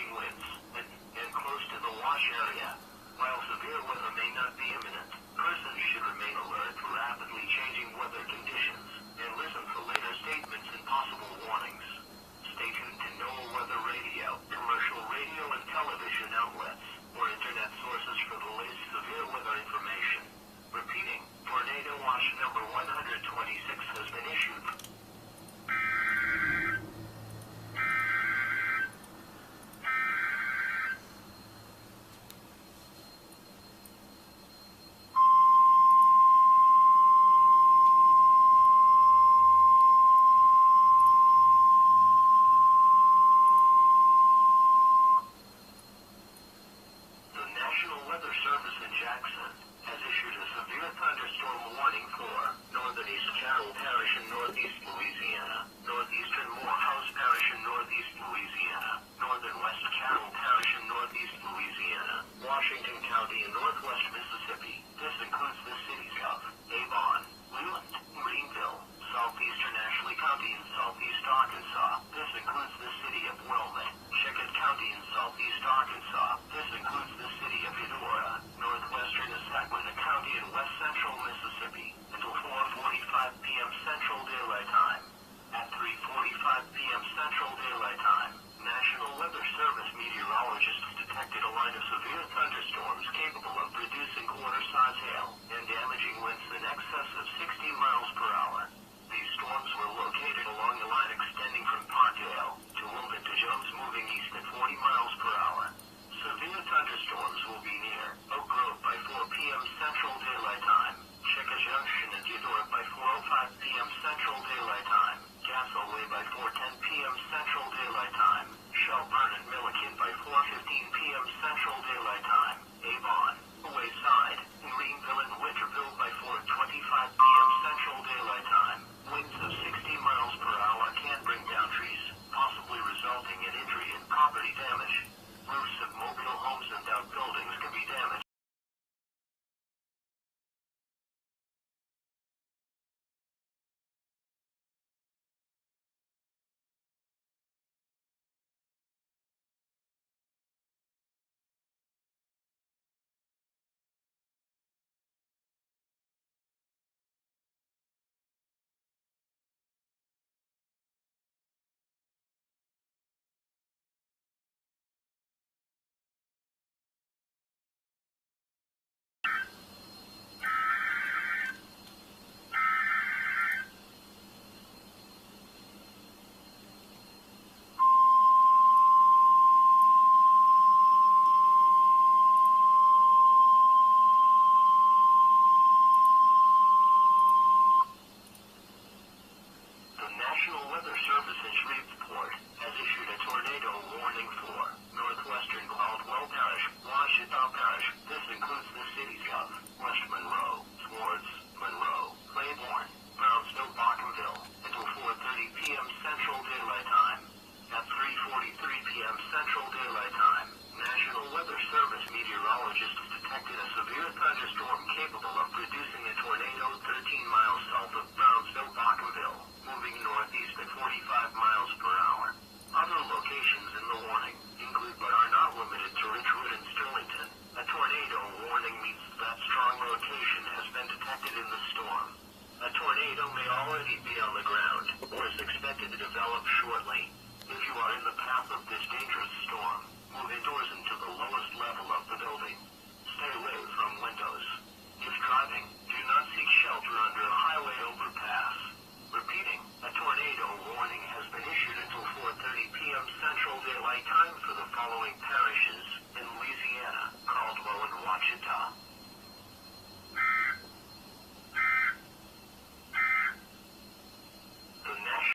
damaging winds and close to the wash area. While severe weather may not be imminent, persons should remain alert to rapidly changing weather conditions and listen for later statements and possible warnings. Stay tuned to NOAA Weather Radio, commercial radio and television outlets, or internet sources for the latest severe weather information. Repeating, tornado watch number 126 has been issued. Service in Jackson has issued a severe thunderstorm warning for northern East Carroll Parish in northeast Louisiana, northeastern Morehouse Parish in northeast Louisiana, northern West Carroll Parish in northeast Louisiana, Washington County in northwest Mississippi. This includes the cities of Avon, Leland, Greenville, southeastern Ashley County in southeast Arkansas. This includes the city of Wilmette, Chickett County in southeast Arkansas. This includes the city of Eudora, northwestern Assaquina County in west central Mississippi, until 4:45 p.m. Central Daylight Time. At 3:45 p.m. Central Daylight Time, National Weather Service meteorologists detected a line of severe thunderstorms capable of producing quarter-size hail and damaging winds in excess of 60 miles per hour. These storms were located along the line extending from Parkdale to Wilmette to Jones, moving east at 40 miles per hour. Severe thunderstorms will be near Oak Grove by 4 p.m. Central Daylight Time, Chickett Junction and Eudora by 4:05 p.m. Central Daylight Time, Castleaway by 4:10 p.m. Central Daylight Time, Shelburne and Milliken by 4:15 p.m. Central Daylight Time, Avon, Wayside, Greenville and Winterville by 4:25 p.m. Central Daylight Time. Winds of 60 miles per hour can bring down trees, possibly resulting in injury and property damage. Roofs of mobile homes and outbuildings can be damaged. National Weather Service in Shreveport has issued a tornado warning for northwestern Caldwell Parish, Washita Parish. This includes the cities of West Monroe, Swartz, Monroe, Claiborne, Brownsville, Bockenville, until 4:30 p.m. Central Daylight Time. At 3:43 p.m. Central Daylight Time, National Weather Service meteorologists detected a severe thunderstorm capable of producing a tornado 13 miles south of Brownsville, Bockenville, moving northeast at 45 miles per hour. Other locations in the warning include but are not limited to Ridgewood and Sterlington. A tornado warning means that strong rotation has been detected in the storm. A tornado may already be on the ground or is expected to develop shortly. If you are in the path of this dangerous storm, move indoors into the lowest level of the building. Stay away from windows. If driving, do not seek shelter under a highway overpass. Repeating, a tornado warning has been issued until 4:30 p.m. Central Daylight Time for the following parishes: